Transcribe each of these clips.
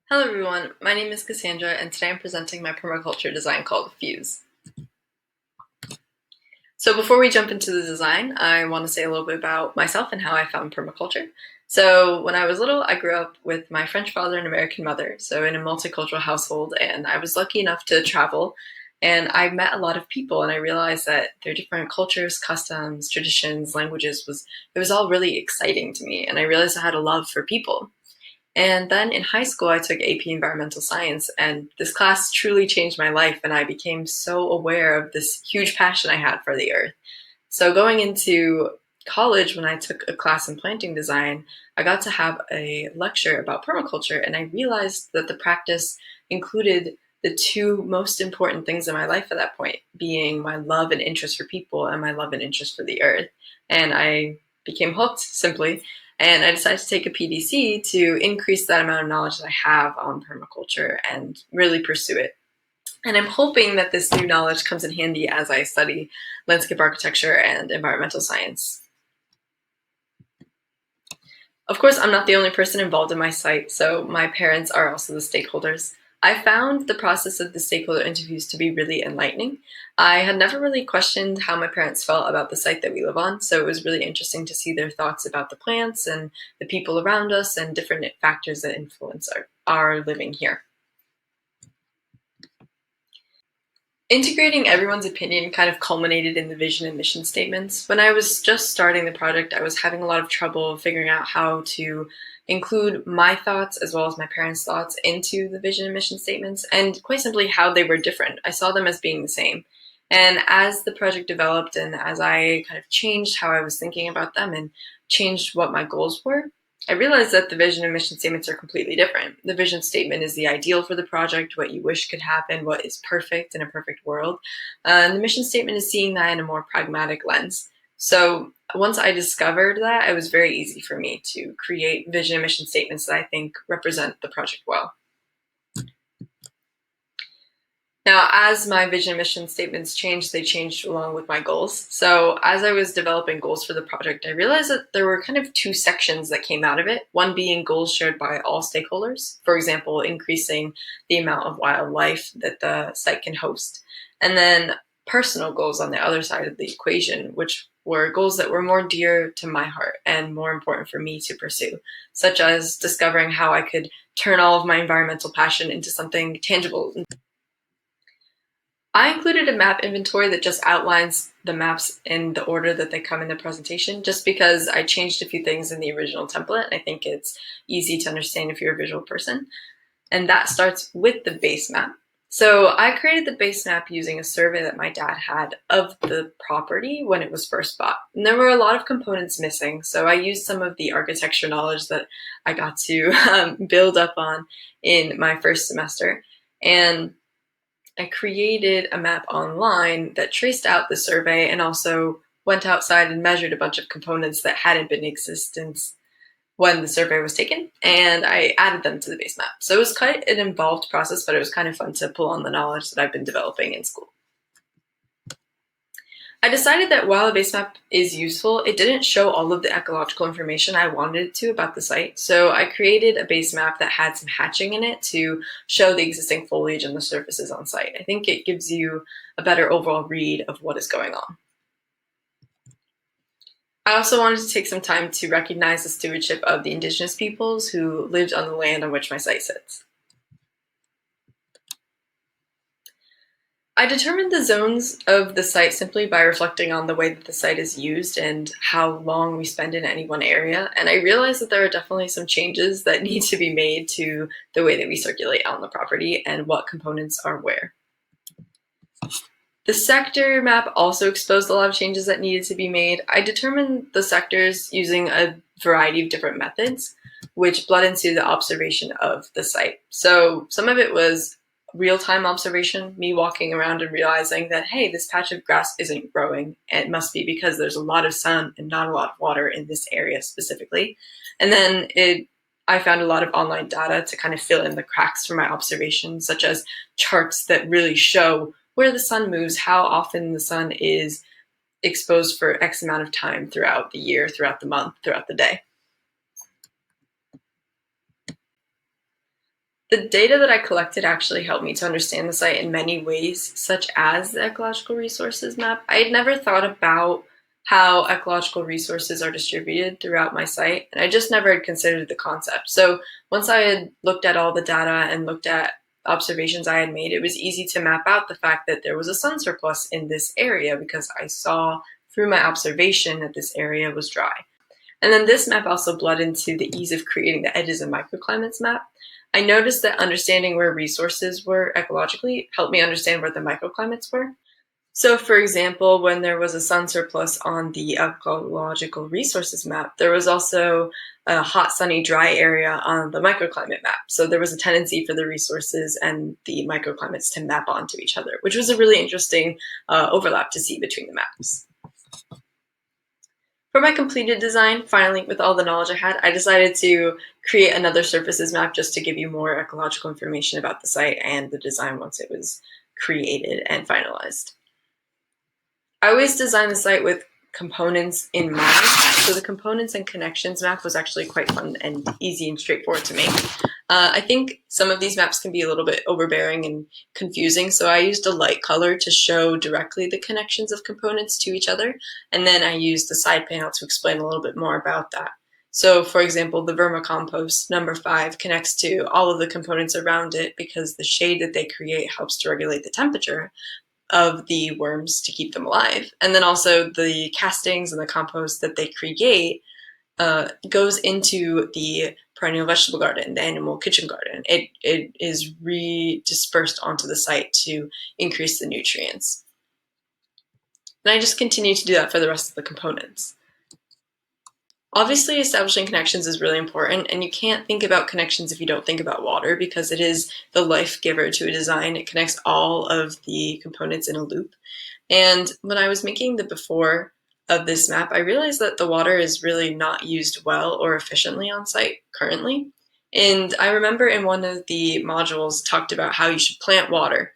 Hello everyone, my name is Cassandra and today I'm presenting my permaculture design called Fuse. So before we jump into the design, I want to say a little bit about myself and how I found permaculture. So when I was little, I grew up with my French father and American mother, so in a multicultural household, and I was lucky enough to travel and I met a lot of people and I realized that their different cultures, customs, traditions, languages it was all really exciting to me, and I realized I had a love for people. And then in high school, I took AP Environmental Science, and this class truly changed my life, and I became so aware of this huge passion I had for the earth. So going into college, when I took a class in planting design, I got to have a lecture about permaculture, and I realized that the practice included the two most important things in my life at that point, being my love and interest for people and my love and interest for the earth. And I became hooked simply, and I decided to take a PDC to increase that amount of knowledge that I have on permaculture and really pursue it. And I'm hoping that this new knowledge comes in handy as I study landscape architecture and environmental science. Of course, I'm not the only person involved in my site, so my parents are also the stakeholders. I found the process of the stakeholder interviews to be really enlightening. I had never really questioned how my parents felt about the site that we live on, so it was really interesting to see their thoughts about the plants and the people around us and different factors that influence our living here. Integrating everyone's opinion kind of culminated in the vision and mission statements. When I was just starting the project, I was having a lot of trouble figuring out how to include my thoughts as well as my parents' thoughts into the vision and mission statements, and quite simply how they were different. I saw them as being the same. And as the project developed and as I kind of changed how I was thinking about them and changed what my goals were, I realized that the vision and mission statements are completely different. The vision statement is the ideal for the project, what you wish could happen, what is perfect in a perfect world. And the mission statement is seeing that in a more pragmatic lens. So once I discovered that, it was very easy for me to create vision and mission statements that I think represent the project well. Now, as my vision and mission statements changed, they changed along with my goals. So as I was developing goals for the project, I realized that there were kind of two sections that came out of it. One being goals shared by all stakeholders, for example, increasing the amount of wildlife that the site can host. And then personal goals on the other side of the equation, which were goals that were more dear to my heart and more important for me to pursue, such as discovering how I could turn all of my environmental passion into something tangible. I included a map inventory that just outlines the maps in the order that they come in the presentation, just because I changed a few things in the original template. I think it's easy to understand if you're a visual person. And that starts with the base map. So I created the base map using a survey that my dad had of the property when it was first bought. And there were a lot of components missing, so I used some of the architecture knowledge that I got to build up on in my first semester. And I created a map online that traced out the survey and also went outside and measured a bunch of components that hadn't been in existence when the survey was taken, and I added them to the base map. So it was quite an involved process, but it was kind of fun to pull on the knowledge that I've been developing in school. I decided that while a base map is useful, it didn't show all of the ecological information I wanted it to about the site. So I created a base map that had some hatching in it to show the existing foliage and the surfaces on site. I think it gives you a better overall read of what is going on. I also wanted to take some time to recognize the stewardship of the indigenous peoples who lived on the land on which my site sits. I determined the zones of the site simply by reflecting on the way that the site is used and how long we spend in any one area, and I realized that there are definitely some changes that need to be made to the way that we circulate on the property and what components are where. The sector map also exposed a lot of changes that needed to be made. I determined the sectors using a variety of different methods, which bled into the observation of the site. So some of it was real-time observation, me walking around and realizing that, hey, this patch of grass isn't growing. And it must be because there's a lot of sun and not a lot of water in this area specifically. And then I found a lot of online data to kind of fill in the cracks for my observations, such as charts that really show where the sun moves, how often the sun is exposed for X amount of time throughout the year, throughout the month, throughout the day. The data that I collected actually helped me to understand the site in many ways, such as the ecological resources map. I had never thought about how ecological resources are distributed throughout my site, and I just never had considered the concept. So once I had looked at all the data and looked at observations I had made, it was easy to map out the fact that there was a sun surplus in this area because I saw through my observation that this area was dry. And then this map also bled into the ease of creating the edges and microclimates map. I noticed that understanding where resources were ecologically helped me understand where the microclimates were. So, for example, when there was a sun surplus on the ecological resources map, there was also a hot, sunny, dry area on the microclimate map. So there was a tendency for the resources and the microclimates to map onto each other, which was a really interesting overlap to see between the maps. For my completed design, finally, with all the knowledge I had, I decided to create another surfaces map just to give you more ecological information about the site and the design once it was created and finalized. I always design the site with components in mind, so the components and connections map was actually quite fun and easy and straightforward to make. I think some of these maps can be a little bit overbearing and confusing, so I used a light color to show directly the connections of components to each other, and then I used the side panel to explain a little bit more about that. So, for example, the vermicompost, number 5, connects to all of the components around it because the shade that they create helps to regulate the temperature of the worms to keep them alive. And then also the castings and the compost that they create goes into the perennial vegetable garden, the animal kitchen garden. It is redispersed onto the site to increase the nutrients. And I just continue to do that for the rest of the components. Obviously, establishing connections is really important, and you can't think about connections if you don't think about water because it is the life giver to a design. It connects all of the components in a loop. And when I was making the before of this map, I realized that the water is really not used well or efficiently on site currently. And I remember in one of the modules talked about how you should plant water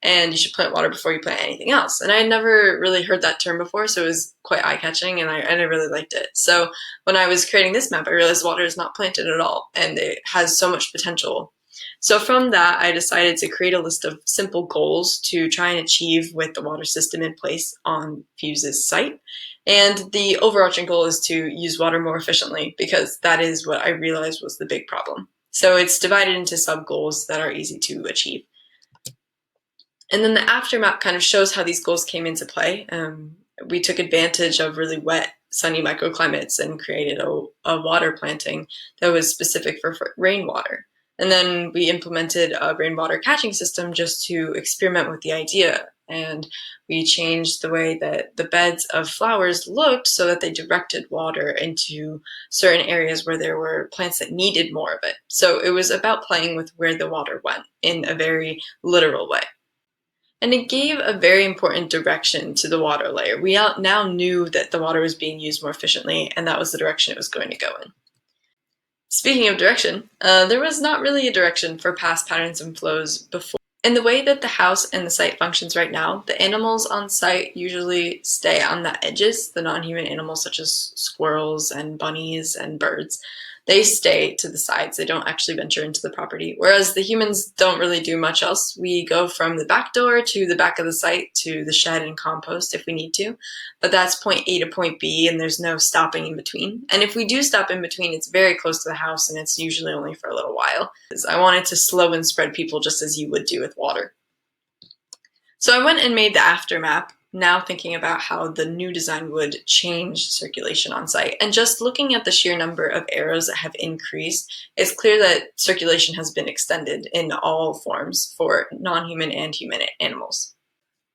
and you should plant water before you plant anything else. And I had never really heard that term before, so it was quite eye-catching and I really liked it. So when I was creating this map, I realized water is not planted at all and it has so much potential. So from that, I decided to create a list of simple goals to try and achieve with the water system in place on Fuse's site. And the overarching goal is to use water more efficiently because that is what I realized was the big problem. So it's divided into sub-goals that are easy to achieve. And then the aftermap kind of shows how these goals came into play. We took advantage of really wet, sunny microclimates and created a water planting that was specific for rainwater. And then we implemented a rainwater catching system just to experiment with the idea. And we changed the way that the beds of flowers looked so that they directed water into certain areas where there were plants that needed more of it. So it was about playing with where the water went in a very literal way. And it gave a very important direction to the water layer. We now knew that the water was being used more efficiently, and that was the direction it was going to go in. Speaking of direction, there was not really a direction for past patterns and flows before. In the way that the house and the site functions right now, the animals on site usually stay on the edges, the non-human animals such as squirrels and bunnies and birds. They stay to the sides. They don't actually venture into the property. Whereas the humans don't really do much else. We go from the back door to the back of the site to the shed and compost if we need to. But that's point A to point B, and there's no stopping in between. And if we do stop in between, it's very close to the house, and it's usually only for a little while. I wanted to slow and spread people just as you would do with water. So I went and made the after map, now thinking about how the new design would change circulation on site. And just looking at the sheer number of arrows that have increased, it's clear that circulation has been extended in all forms for non-human and human animals.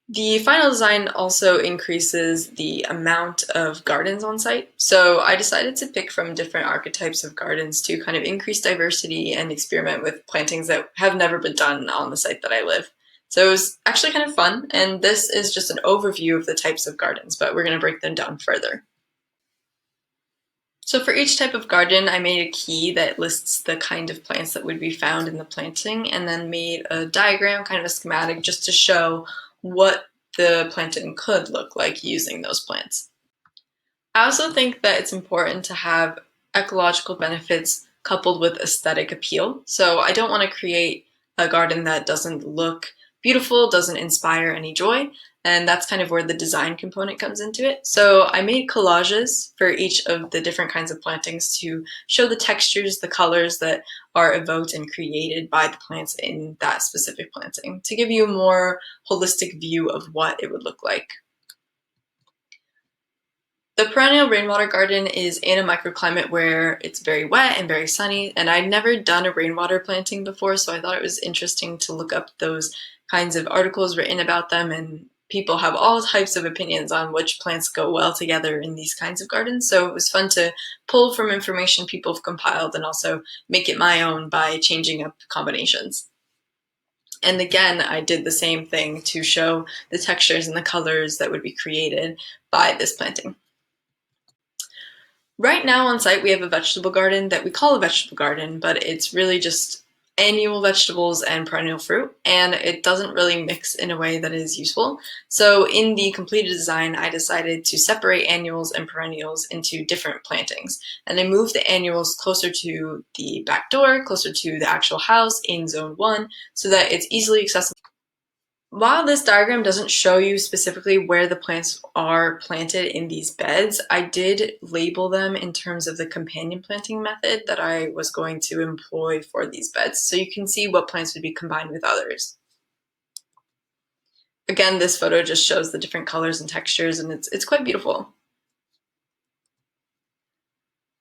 The final design also increases the amount of gardens on site. So I decided to pick from different archetypes of gardens to kind of increase diversity and experiment with plantings that have never been done on the site that I live. So it was actually kind of fun, and this is just an overview of the types of gardens, but we're going to break them down further. So for each type of garden, I made a key that lists the kind of plants that would be found in the planting, and then made a diagram, kind of a schematic, just to show what the planting could look like using those plants. I also think that it's important to have ecological benefits coupled with aesthetic appeal. So I don't want to create a garden that doesn't look beautiful, doesn't inspire any joy, and that's kind of where the design component comes into it. So I made collages for each of the different kinds of plantings to show the textures, the colors that are evoked and created by the plants in that specific planting to give you a more holistic view of what it would look like. The perennial rainwater garden is in a microclimate where it's very wet and very sunny, and I'd never done a rainwater planting before, so I thought it was interesting to look up those kinds of articles written about them, and people have all types of opinions on which plants go well together in these kinds of gardens, so it was fun to pull from information people have compiled and also make it my own by changing up combinations. And again, I did the same thing to show the textures and the colors that would be created by this planting. Right now on site we have a vegetable garden that we call a vegetable garden, but it's really just annual vegetables and perennial fruit, and it doesn't really mix in a way that is useful. So in the completed design, I decided to separate annuals and perennials into different plantings, and I moved the annuals closer to the back door, closer to the actual house in zone 1, so that it's easily accessible. While this diagram doesn't show you specifically where the plants are planted in these beds, I did label them in terms of the companion planting method that I was going to employ for these beds, so you can see what plants would be combined with others. Again, this photo just shows the different colors and textures, and it's quite beautiful.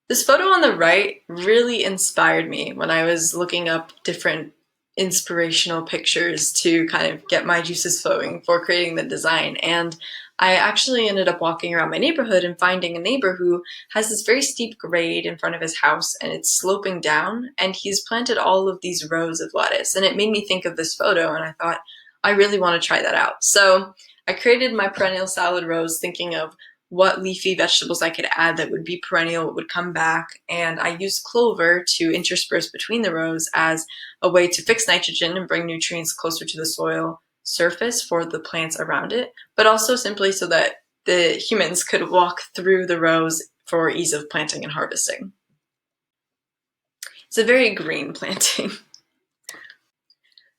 This photo on the right really inspired me when I was looking up different inspirational pictures to kind of get my juices flowing for creating the design. And I actually ended up walking around my neighborhood and finding a neighbor who has this very steep grade in front of his house, and it's sloping down, and he's planted all of these rows of lettuce. And it made me think of this photo, and I thought, I really want to try that out. So I created my perennial salad rows thinking of what leafy vegetables I could add that would be perennial, would come back, and I used clover to intersperse between the rows as a way to fix nitrogen and bring nutrients closer to the soil surface for the plants around it, but also simply so that the humans could walk through the rows for ease of planting and harvesting. It's a very green planting.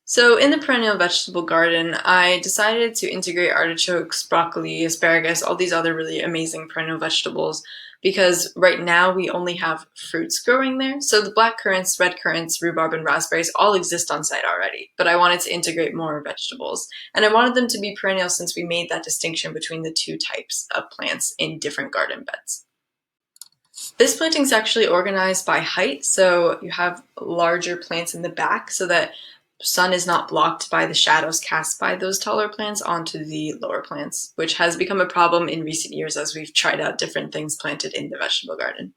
So in the perennial vegetable garden, I decided to integrate artichokes, broccoli, asparagus, all these other really amazing perennial vegetables, because right now we only have fruits growing there. So the black currants, red currants, rhubarb, and raspberries all exist on site already, but I wanted to integrate more vegetables. And I wanted them to be perennial since we made that distinction between the two types of plants in different garden beds. This planting is actually organized by height, so you have larger plants in the back so that sun is not blocked by the shadows cast by those taller plants onto the lower plants, which has become a problem in recent years as we've tried out different things planted in the vegetable garden.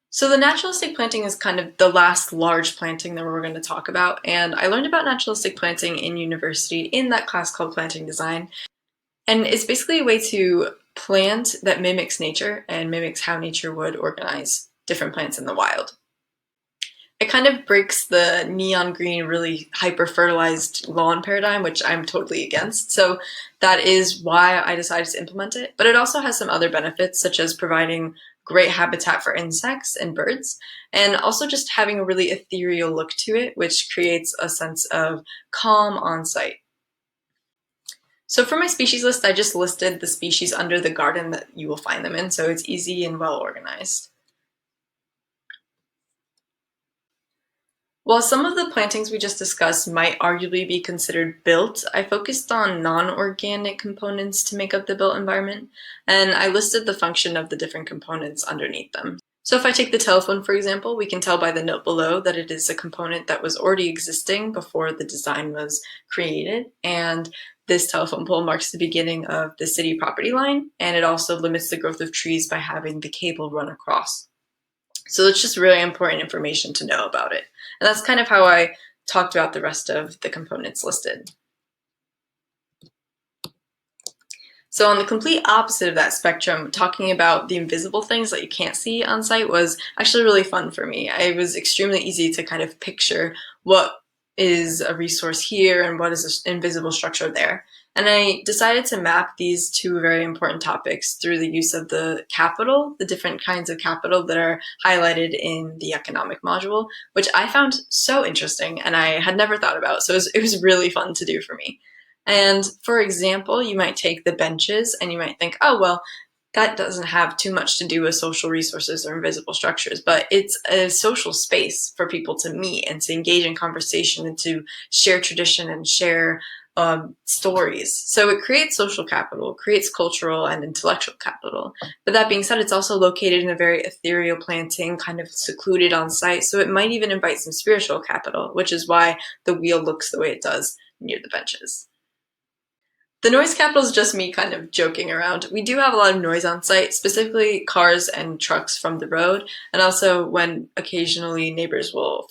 So the naturalistic planting is kind of the last large planting that we're going to talk about, and I learned about naturalistic planting in university in that class called planting design. And it's basically a way to plant that mimics nature and mimics how nature would organize different plants in the wild. It kind of breaks the neon green, really hyper-fertilized lawn paradigm, which I'm totally against. So that is why I decided to implement it. But it also has some other benefits, such as providing great habitat for insects and birds, and also just having a really ethereal look to it, which creates a sense of calm on site. So for my species list, I just listed the species under the garden that you will find them in, so it's easy and well organized. While some of the plantings we just discussed might arguably be considered built, I focused on non-organic components to make up the built environment, and I listed the function of the different components underneath them. So if I take the telephone, for example, we can tell by the note below that it is a component that was already existing before the design was created, and this telephone pole marks the beginning of the city property line, and it also limits the growth of trees by having the cable run across. So it's just really important information to know about it. And that's kind of how I talked about the rest of the components listed. So on the complete opposite of that spectrum, talking about the invisible things that you can't see on site was actually really fun for me. It was extremely easy to kind of picture what is a resource here and what is an invisible structure there. And I decided to map these two very important topics through the use of the capital, the different kinds of capital that are highlighted in the economic module, which I found so interesting and I had never thought about. So it was really fun to do for me. And for example, you might take the benches and you might think, oh, well, that doesn't have too much to do with social resources or invisible structures, but it's a social space for people to meet and to engage in conversation and to share tradition and share stories. So it creates social capital, creates cultural and intellectual capital. But that being said, it's also located in a very ethereal planting, kind of secluded on site. So it might even invite some spiritual capital, which is why the wheel looks the way it does near the benches. The noise capital is just me kind of joking around. We do have a lot of noise on site, specifically cars and trucks from the road, and also when occasionally neighbors will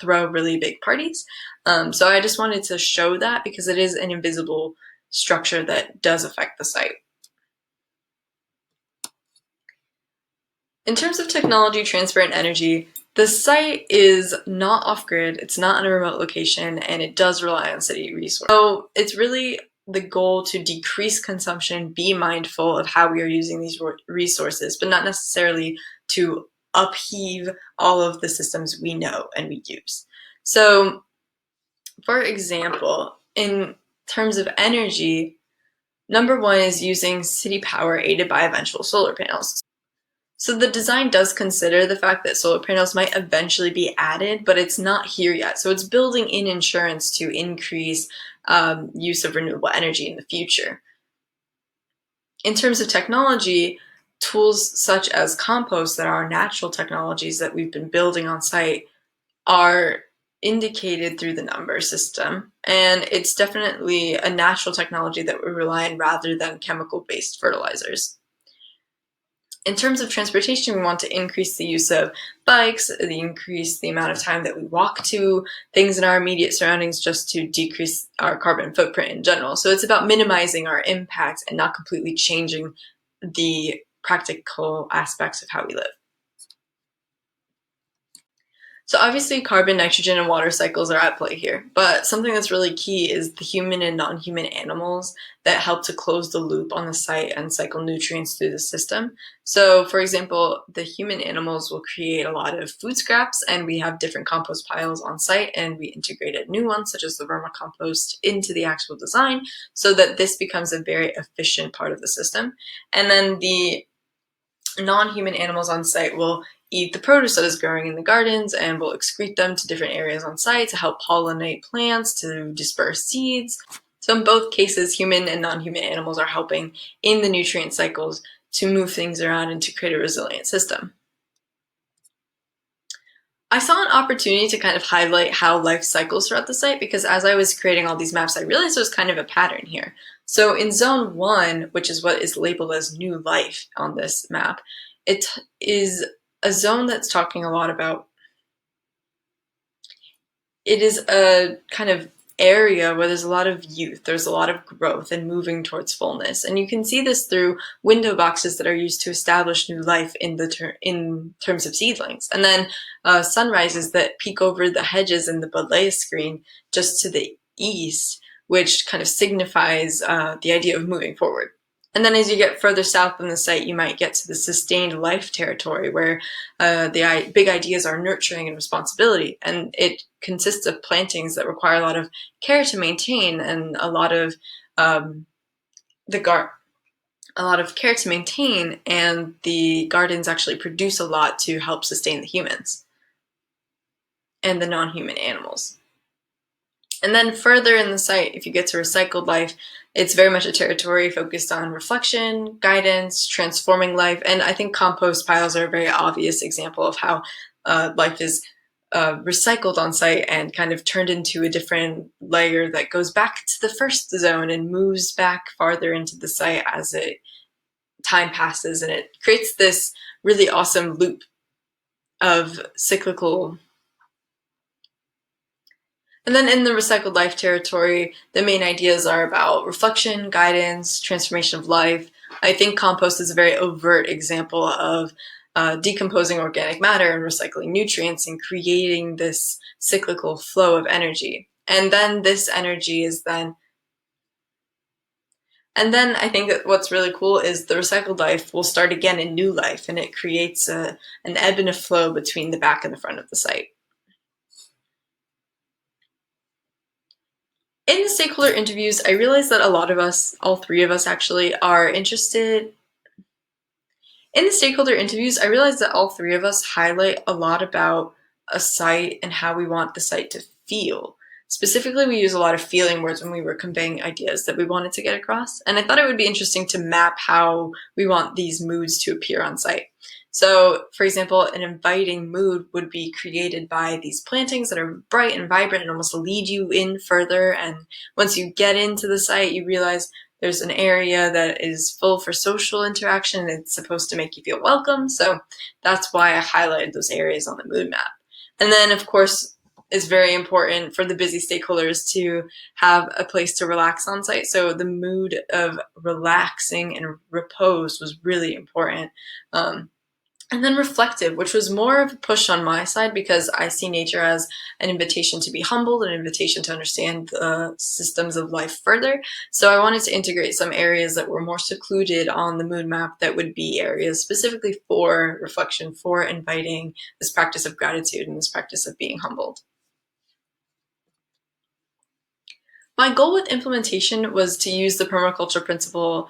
throw really big parties. So I just wanted to show that because it is an invisible structure that does affect the site. In terms of technology, transfer, and energy, the site is not off-grid, it's not in a remote location, and it does rely on city resources. So it's really the goal to decrease consumption, be mindful of how we are using these resources, but not necessarily to upheave all of the systems we know and we use. So, for example, in terms of energy, number one is using city power aided by eventual solar panels. So the design does consider the fact that solar panels might eventually be added, but it's not here yet. So it's building in insurance to increase use of renewable energy in the future. In terms of technology, tools such as compost that are natural technologies that we've been building on site are indicated through the number system. And it's definitely a natural technology that we rely on rather than chemical-based fertilizers. In terms of transportation, we want to increase the use of bikes, increase the amount of time that we walk to things in our immediate surroundings just to decrease our carbon footprint in general. So it's about minimizing our impact and not completely changing the practical aspects of how we live. So obviously carbon, nitrogen, and water cycles are at play here, but something that's really key is the human and non-human animals that help to close the loop on the site and cycle nutrients through the system. So for example, the human animals will create a lot of food scraps, and we have different compost piles on site, and we integrated new ones such as the vermicompost into the actual design so that this becomes a very efficient part of the system. And then the non-human animals on site will eat the produce that is growing in the gardens and will excrete them to different areas on site to help pollinate plants, to disperse seeds. So in both cases, human and non-human animals are helping in the nutrient cycles to move things around and to create a resilient system. I saw an opportunity to kind of highlight how life cycles throughout the site because as I was creating all these maps, I realized there was kind of a pattern here. So in zone 1, which is what is labeled as new life on this map, it is a zone that's talking a lot about, it is a kind of area where there's a lot of youth, there's a lot of growth and moving towards fullness. And you can see this through window boxes that are used to establish new life in terms of seedlings. And then sunrises that peek over the hedges in the Bodleia screen just to the east, which kind of signifies the idea of moving forward. And then as you get further south in the site, you might get to the sustained life territory where the big ideas are nurturing and responsibility. And it consists of plantings that require a lot of care to maintain and a lot of care to maintain, and the gardens actually produce a lot to help sustain the humans and the non-human animals. And then further in the site, if you get to recycled life, it's very much a territory focused on reflection, guidance, transforming life. And I think compost piles are a very obvious example of how life is recycled on site and kind of turned into a different layer that goes back to the first zone and moves back farther into the site as time passes. And it creates this really awesome loop of cyclical. And then in the recycled life territory, the main ideas are about reflection, guidance, transformation of life. I think compost is a very overt example of decomposing organic matter and recycling nutrients and creating this cyclical flow of energy. And then this energy is then And then I think that what's really cool is the recycled life will start again in new life, and it creates an ebb and a flow between the back and the front of the site. In the stakeholder interviews, I realized that a lot of us, all three of us actually, are interested. In the stakeholder interviews, I realized that all three of us highlight a lot about a site and how we want the site to feel. Specifically, we use a lot of feeling words when we were conveying ideas that we wanted to get across, and I thought it would be interesting to map how we want these moods to appear on site. So, for example, an inviting mood would be created by these plantings that are bright and vibrant and almost lead you in further, and once you get into the site, you realize there's an area that is full for social interaction and it's supposed to make you feel welcome. So that's why I highlighted those areas on the mood map. And then, of course, it's very important for the busy stakeholders to have a place to relax on site. So the mood of relaxing and repose was really important. And then reflective, which was more of a push on my side because I see nature as an invitation to be humbled, an invitation to understand the systems of life further. So I wanted to integrate some areas that were more secluded on the mood map that would be areas specifically for reflection, for inviting this practice of gratitude and this practice of being humbled. My goal with implementation was to use the permaculture principle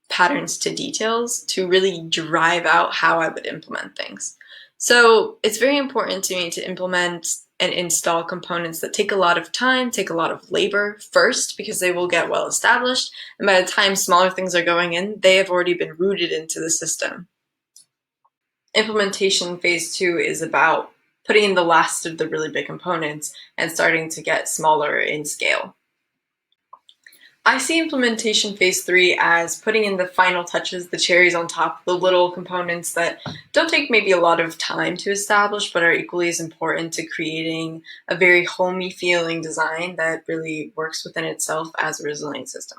patterns to details to really drive out how I would implement things. So it's very important to me to implement and install components that take a lot of time, take a lot of labor first, because they will get well established. And by the time smaller things are going in, they have already been rooted into the system. Implementation phase 2 is about putting in the last of the really big components and starting to get smaller in scale. I see implementation phase 3 as putting in the final touches, the cherries on top, the little components that don't take maybe a lot of time to establish, but are equally as important to creating a very homey feeling design that really works within itself as a resilient system.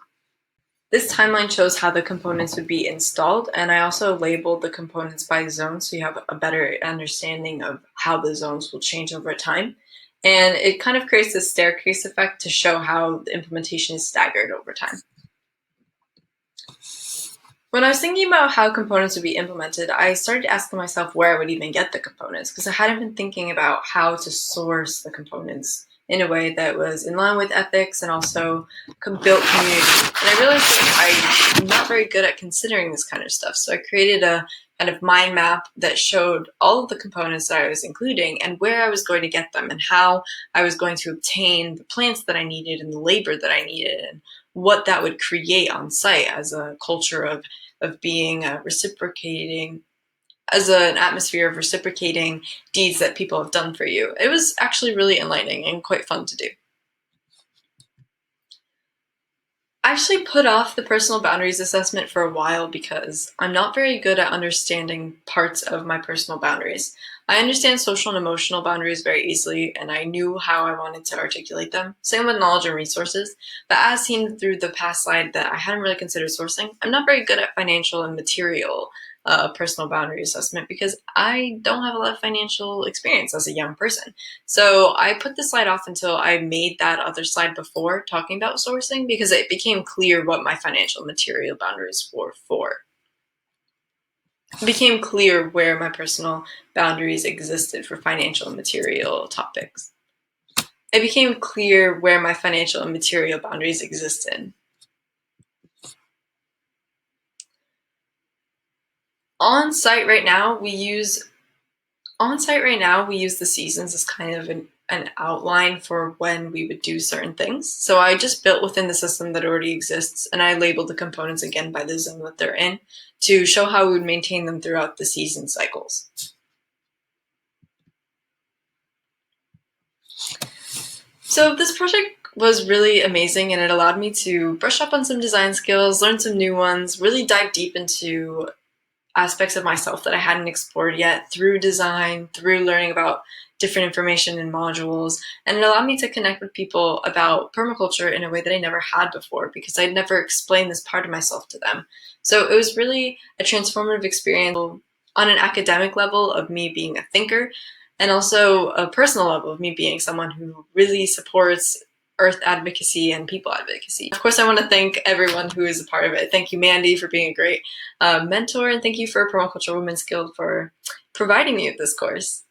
This timeline shows how the components would be installed, and I also labeled the components by zone so you have a better understanding of how the zones will change over time. And it kind of creates this staircase effect to show how the implementation is staggered over time. When I was thinking about how components would be implemented, I started asking myself where I would even get the components, because I hadn't been thinking about how to source the components in a way that was in line with ethics and also built community. And I realized that I'm not very good at considering this kind of stuff, so I created a kind of mind map that showed all of the components that I was including and where I was going to get them and how I was going to obtain the plants that I needed and the labor that I needed and what that would create on site as a culture of being reciprocating, as an atmosphere of reciprocating deeds that people have done for you. It was actually really enlightening and quite fun to do. I actually put off the personal boundaries assessment for a while because I'm not very good at understanding parts of my personal boundaries. I understand social and emotional boundaries very easily, and I knew how I wanted to articulate them. Same with knowledge and resources. But as seen through the past slide that I hadn't really considered sourcing, I'm not very good at financial and material personal boundary assessment because I don't have a lot of financial experience as a young person. So I put the slide off until I made that other slide before talking about sourcing because it became clear what my financial material boundaries were for. It became clear where my personal boundaries existed for financial and material topics. It became clear where my financial and material boundaries existed. On site right now, we use the seasons as kind of an outline for when we would do certain things. So I just built within the system that already exists, and I labeled the components again by the zone that they're in to show how we would maintain them throughout the season cycles. So this project was really amazing, and it allowed me to brush up on some design skills, learn some new ones, really dive deep into aspects of myself that I hadn't explored yet through design, through learning about different information in modules, and it allowed me to connect with people about permaculture in a way that I never had before because I'd never explained this part of myself to them. So it was really a transformative experience on an academic level of me being a thinker and also a personal level of me being someone who really supports earth advocacy and people advocacy. Of course, I want to thank everyone who is a part of it. Thank you, Mandy, for being a great mentor, and thank you for Permaculture Women's Guild for providing me with this course.